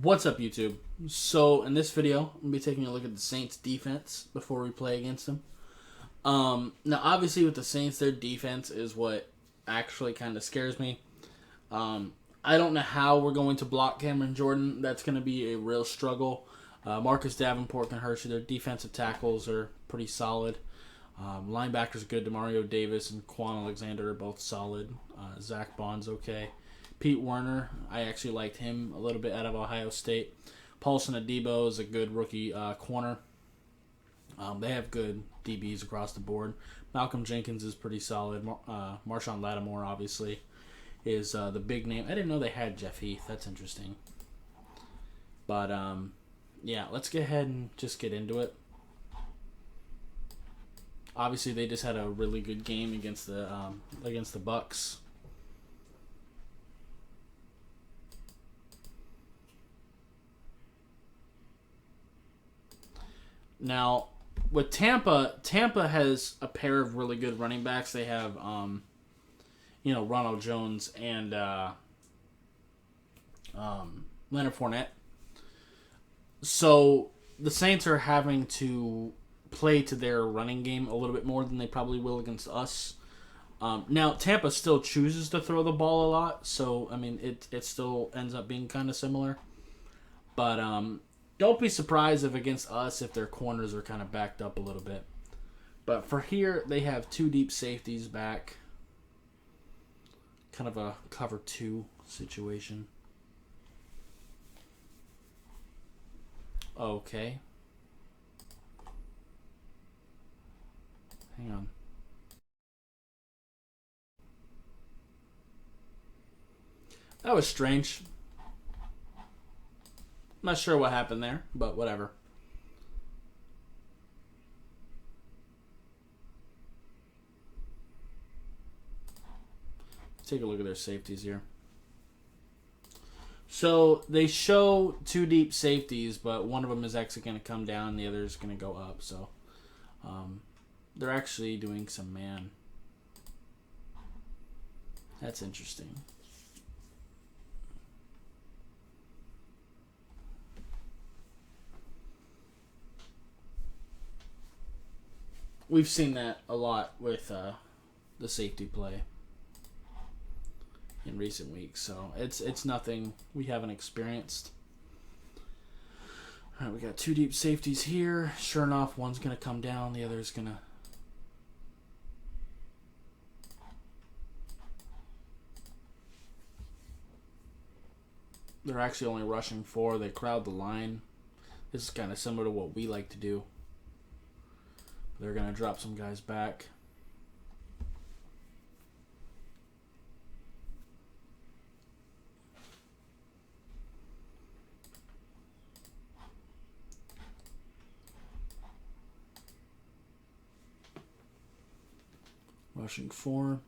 What's up, YouTube? So, in this video, I'm going to be taking a look at the Saints defense before we play against them. Now, obviously, with the Saints, their defense is what actually kind of scares me. I don't know how we're going to block Cameron Jordan. That's going to be a real struggle. Marcus Davenport can hurt you. Their defensive tackles are pretty solid. Linebackers good. Demario Davis and Quan Alexander are both solid. Zach Bond's okay. Pete Werner, I actually liked him a little bit out of Ohio State. Paulson Adebo is a good rookie corner. They have good DBs across the board. Malcolm Jenkins is pretty solid. Marshawn Lattimore, obviously, is the big name. I didn't know they had Jeff Heath. That's interesting. But, yeah, let's go ahead and just get into it. Obviously, they just had a really good game against the Bucks. Now, with Tampa has a pair of really good running backs. They have, Ronald Jones and Leonard Fournette. So the Saints are having to play to their running game a little bit more than they probably will against us. Now, Tampa still chooses to throw the ball a lot, so, I mean, it still ends up being kind of similar. But don't be surprised if against us, if their corners are kind of backed up a little bit. But for here, they have two deep safeties back. Kind of a cover two situation. Okay. Hang on. That was strange. Not sure what happened there, but whatever. Take a look at their safeties here. So they show two deep safeties, but one of them is actually going to come down, the other is going to go up. So they're actually doing some man. That's interesting. We've seen that a lot with the safety play in recent weeks, so it's nothing we haven't experienced. All right, we got two deep safeties here. Sure enough, one's going to come down, the other's going to... They're actually only rushing four. They crowd the line. This is kind of similar to what we like to do. They're going to drop some guys back. Rushing four.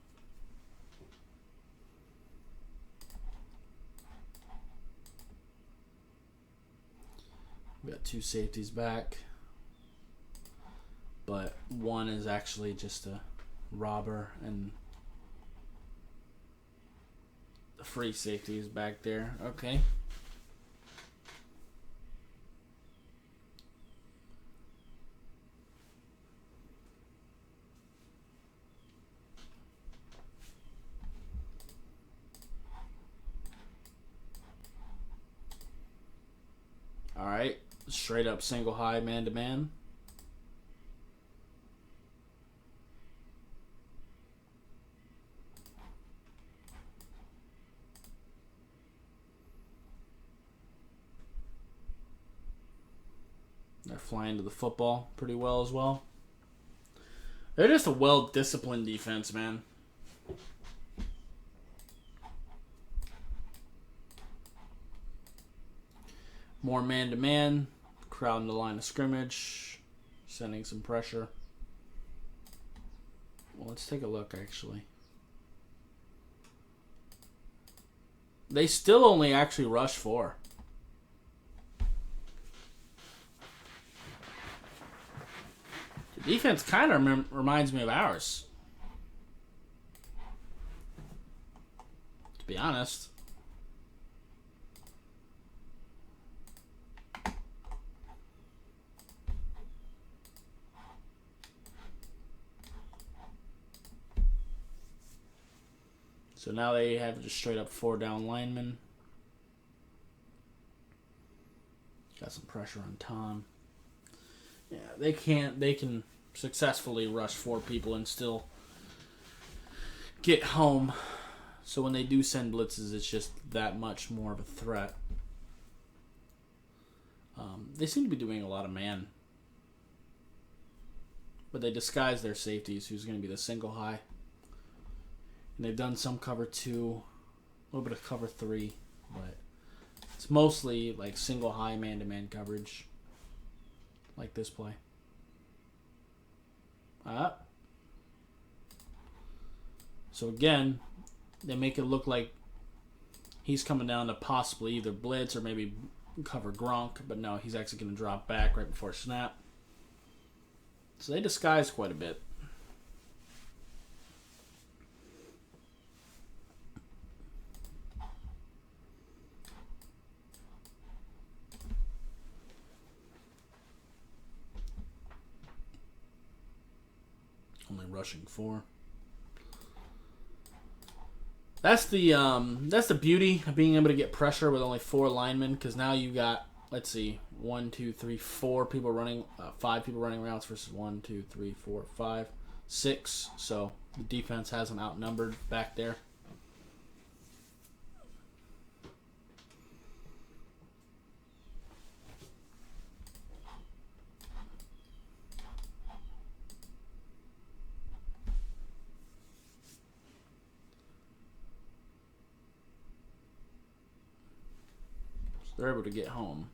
We got two safeties back. But one is actually just a robber, and the free safety is back there. Okay. All right. Straight up single high man to man. They're flying to the football pretty well as well. They're just a well-disciplined defense, man. More man-to-man. Crowding the line of scrimmage. Sending some pressure. Well, let's take a look, actually. They still only actually rush four. Defense kind of reminds me of ours, to be honest. So now they have just straight up 4 down linemen. Got some pressure on Tom. Yeah, they can successfully rush 4 people and still get home. So when they do send blitzes, it's just that much more of a threat. They seem to be doing a lot of man. But they disguise their safeties, who's going to be the single high. And they've done some cover 2, a little bit of cover 3, but it's mostly like single high man-to-man coverage, like this play. So again, they make it look like he's coming down to possibly either blitz or maybe cover Gronk, but no, he's actually going to drop back right before snap. So they disguise quite a bit. Only rushing 4. That's the beauty of being able to get pressure with only 4 linemen, because now you got, let's see, 1, 2, 3, 4 people running, 5 people running routes versus 1, 2, 3, 4, 5, 6. So the defense has them outnumbered back there. They're able to get home.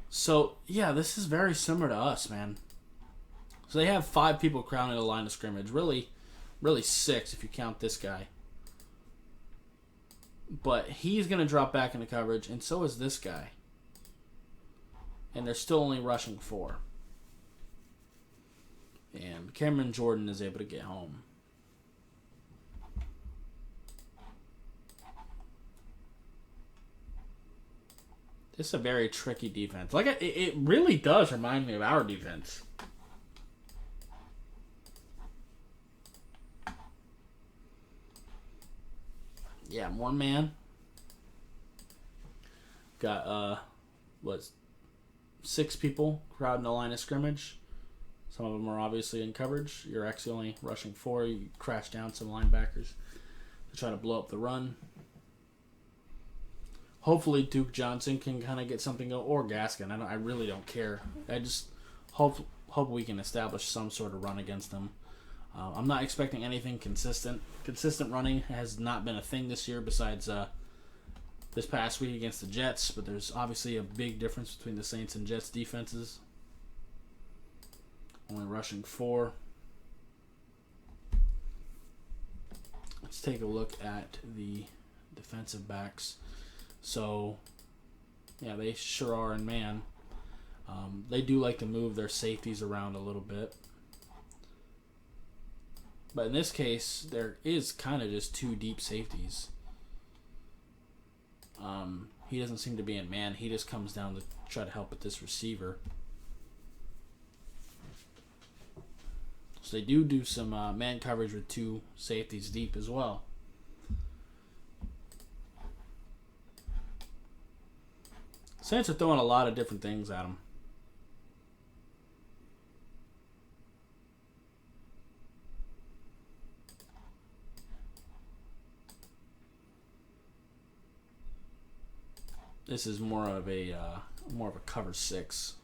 So, yeah, this is very similar to us, man. So they have 5 people crowding the line of scrimmage. Really 6 if you count this guy. But he's going to drop back into coverage, and so is this guy. And they're still only rushing 4. And Cameron Jordan is able to get home. It's a very tricky defense. Like it really does remind me of our defense. Yeah, more man. Got 6 people crowding the line of scrimmage. Some of them are obviously in coverage. You're actually only rushing 4. You crash down some linebackers to try to blow up the run. Hopefully Duke Johnson can kind of get something going, or Gaskin. I really don't care. I just hope we can establish some sort of run against them. I'm not expecting anything consistent. Consistent running has not been a thing this year besides this past week against the Jets, but there's obviously a big difference between the Saints and Jets defenses. Only rushing 4. Let's take a look at the defensive backs. So, yeah, they sure are in man. They do like to move their safeties around a little bit. But in this case, there is kind of just 2 deep safeties. He doesn't seem to be in man. He just comes down to try to help with this receiver. So they do some man coverage with 2 safeties deep as well. Saints are throwing a lot of different things at him. This is more of a cover 6.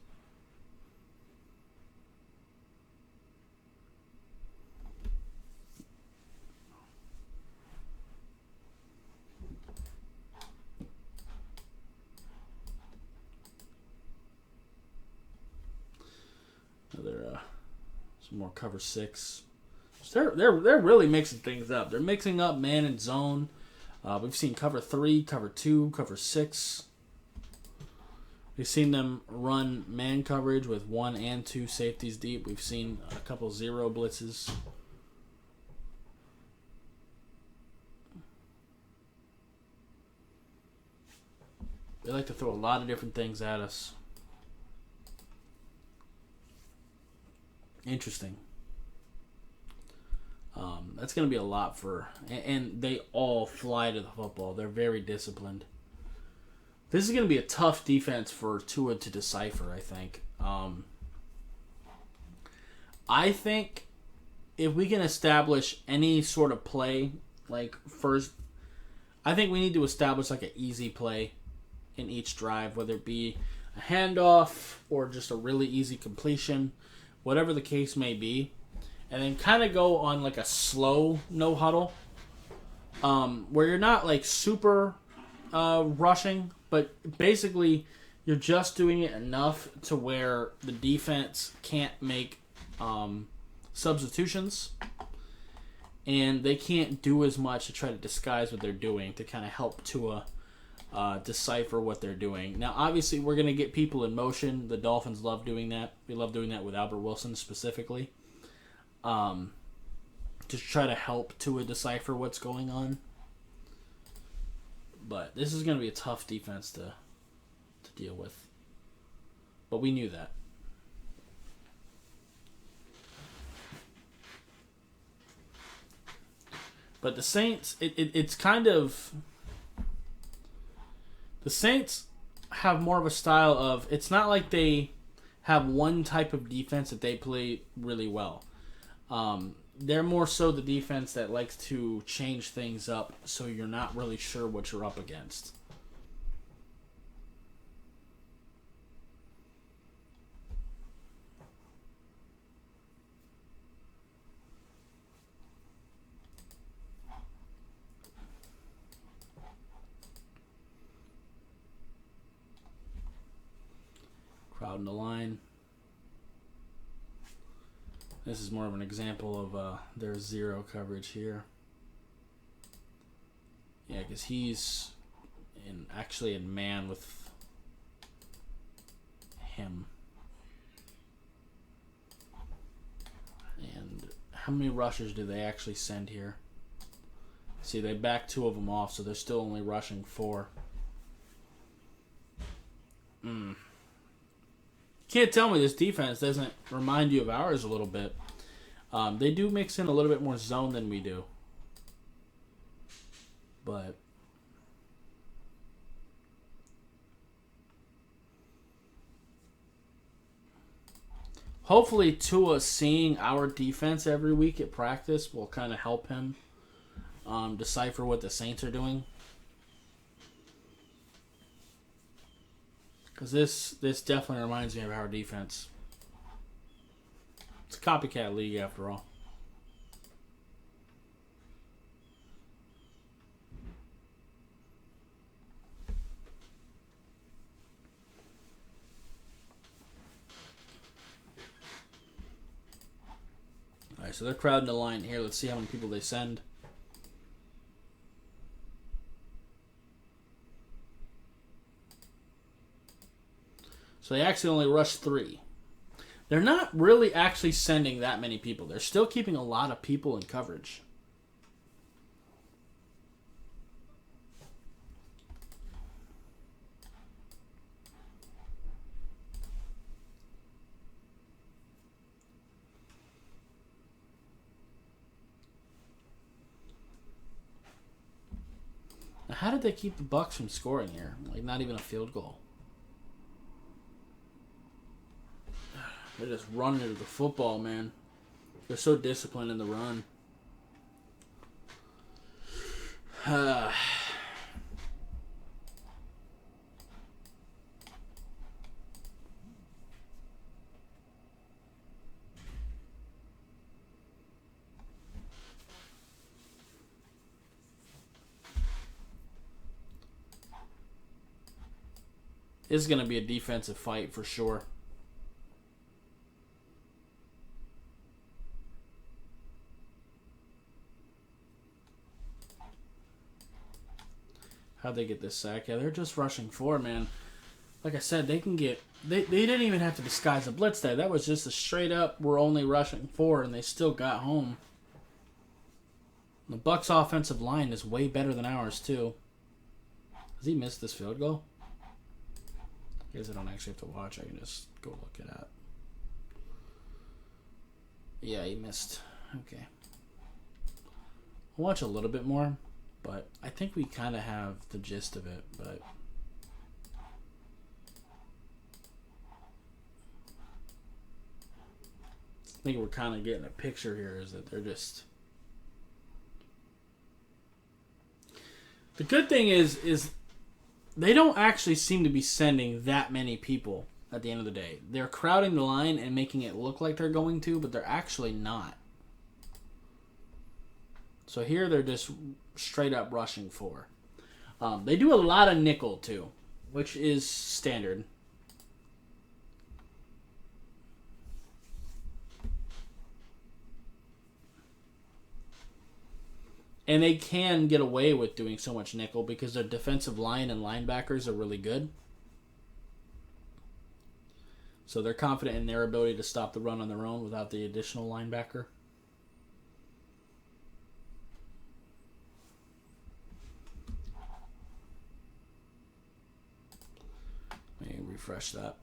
Some more cover 6. So they're really mixing things up. They're mixing up man and zone. We've seen cover 3, cover 2, cover 6. We've seen them run man coverage with 1 and 2 safeties deep. We've seen a couple 0 blitzes. They like to throw a lot of different things at us. Interesting. That's going to be a lot for... And they all fly to the football. They're very disciplined. This is going to be a tough defense for Tua to decipher, I think. I think if we can establish any sort of play, like first... I think we need to establish like an easy play in each drive, whether it be a handoff or just a really easy completion, whatever the case may be. And then kind of go on like a slow no huddle, where you're not like super rushing, but basically you're just doing it enough to where the defense can't make substitutions, and they can't do as much to try to disguise what they're doing to kind of help Tua decipher what they're doing. Now, obviously, we're going to get people in motion. The Dolphins love doing that. We love doing that with Albert Wilson specifically. To try to help Tua decipher what's going on. But this is going to be a tough defense to deal with. But we knew that. But the Saints, it's kind of... The Saints have more of a style of... It's not like they have one type of defense that they play really well. They're more so the defense that likes to change things up so you're not really sure what you're up against. Crowd in the line. This is more of an example of their zero coverage here. Yeah, because he's actually in man with him. And how many rushers do they actually send here? See, they back 2 of them off, so they're still only rushing 4. Can't tell me this defense doesn't remind you of ours a little bit. They do mix in a little bit more zone than we do. But hopefully Tua seeing our defense every week at practice will kind of help him decipher what the Saints are doing. Because this definitely reminds me of our defense. It's a copycat league after all. Alright, so they're crowding the line here. Let's see how many people they send. So they actually only rushed 3. They're not really actually sending that many people. They're still keeping a lot of people in coverage. Now, how did they keep the Bucks from scoring here? Like, not even a field goal. They're just running into the football, man. They're so disciplined in the run. This is going to be a defensive fight for sure. How'd they get this sack? Yeah, they're just rushing 4, man. Like I said, they can get... They didn't even have to disguise a blitz there. That was just a straight up, we're only rushing 4, and they still got home. The Bucs' offensive line is way better than ours, too. Has he missed this field goal? I guess I don't actually have to watch. I can just go look it up. Yeah, he missed. Okay. I'll watch a little bit more, but I think we kind of have the gist of it, but... I think we're kind of getting a picture here is that they're just... The good thing is they don't actually seem to be sending that many people at the end of the day. They're crowding the line and making it look like they're going to, but they're actually not. So here they're just straight up rushing 4. They do a lot of nickel too, which is standard. And they can get away with doing so much nickel because their defensive line and linebackers are really good. So they're confident in their ability to stop the run on their own without the additional linebacker. Let me refresh that.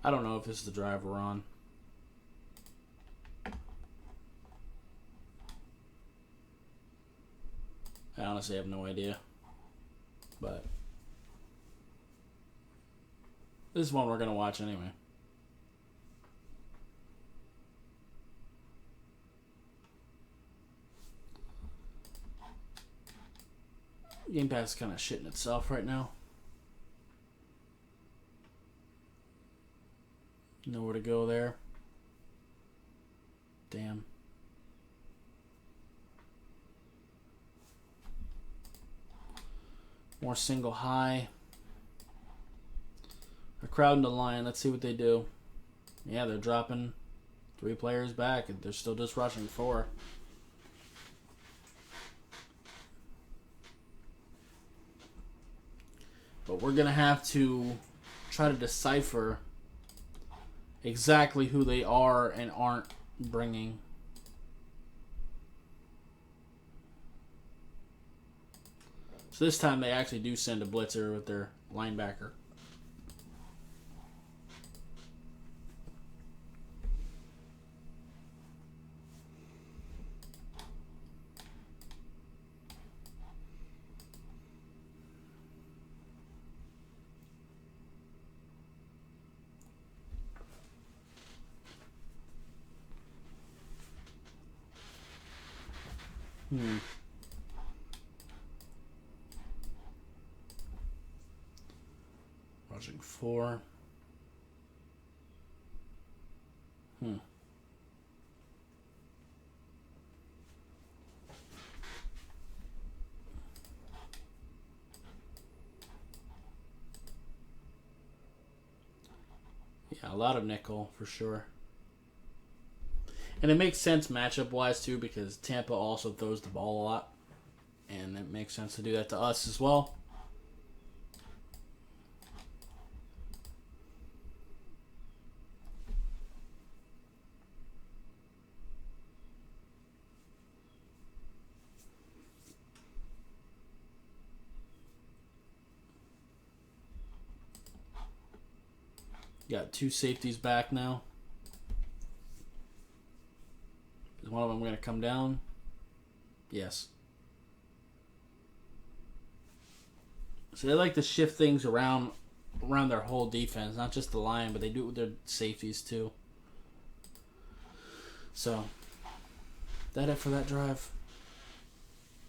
I don't know if this is the drive we're on. I honestly have no idea. But this is one we're going to watch anyway. Game Pass is kind of shitting itself right now. Nowhere to go there. Damn. More single high. They're crowding the line. Let's see what they do. Yeah, they're dropping 3 players back, and they're still just rushing 4. But we're going to have to try to decipher exactly who they are and aren't bringing. So this time they actually do send a blitzer with their linebacker. Rushing 4. Yeah, a lot of nickel for sure. And it makes sense matchup-wise, too, because Tampa also throws the ball a lot. And it makes sense to do that to us as well. Got 2 safeties back now. Is one of them going to come down? Yes. So they like to shift things around their whole defense, not just the line, but they do it with their safeties too. So, that it for that drive?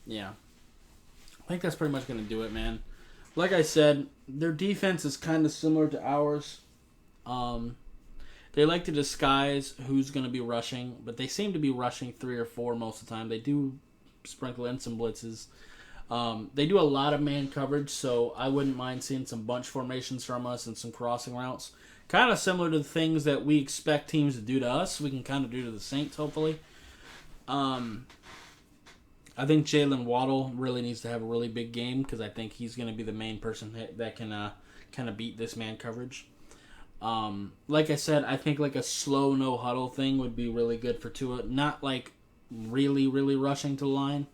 Yeah. I think that's pretty much going to do it, man. Like I said, their defense is kind of similar to ours. They like to disguise who's going to be rushing, but they seem to be rushing 3 or 4 most of the time. They do sprinkle in some blitzes. They do a lot of man coverage, so I wouldn't mind seeing some bunch formations from us and some crossing routes. Kind of similar to the things that we expect teams to do to us. We can kind of do to the Saints, hopefully. I think Jalen Waddle really needs to have a really big game because I think he's going to be the main person that can kind of beat this man coverage. Like I said, I think like a slow no huddle thing would be really good for Tua. Not like really, really rushing to the line,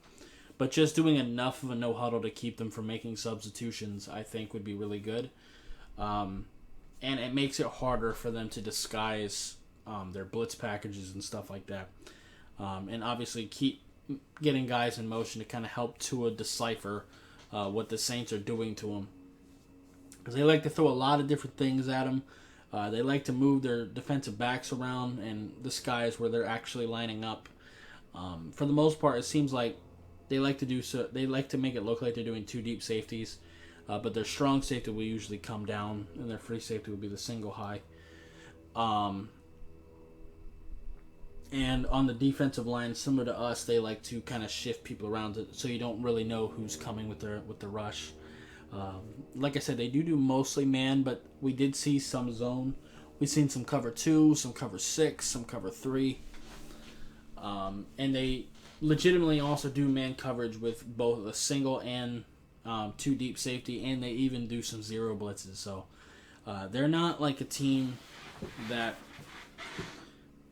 But just doing enough of a no huddle to keep them from making substitutions, I think, would be really good. And it makes it harder for them to disguise their blitz packages and stuff like that. And obviously keep getting guys in motion to kind of help Tua decipher what the Saints are doing to him. Because they like to throw a lot of different things at him. They like to move their defensive backs around and disguise where they're actually lining up. For the most part, it seems like they like to do so. They like to make it look like they're doing two deep safeties, but their strong safety will usually come down, and their free safety will be the single high. And on the defensive line, similar to us, they like to kind of shift people around so you don't really know who's coming with the rush. Like I said, they do mostly man, but we did see some zone. We've seen some cover 2, some cover 6, some cover 3. And they legitimately also do man coverage with both a single and 2 deep safety, and they even do some zero blitzes. So they're not like a team that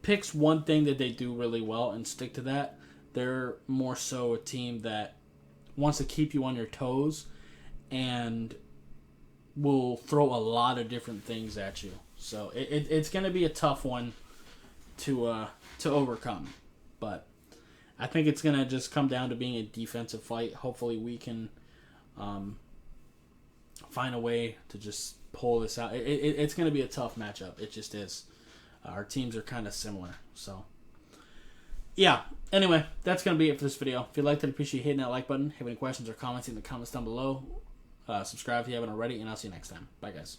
picks one thing that they do really well and stick to that. They're more so a team that wants to keep you on your toes and will throw a lot of different things at you. So it's going to be a tough one to overcome. But I think it's going to just come down to being a defensive fight. Hopefully we can find a way to just pull this out. It's going to be a tough matchup. It just is. Our teams are kind of similar. So, yeah. Anyway, that's going to be it for this video. If you liked it, appreciate hitting that like button. Have any questions or comments in the comments down below. Subscribe if you haven't already, and I'll see you next time. Bye, guys.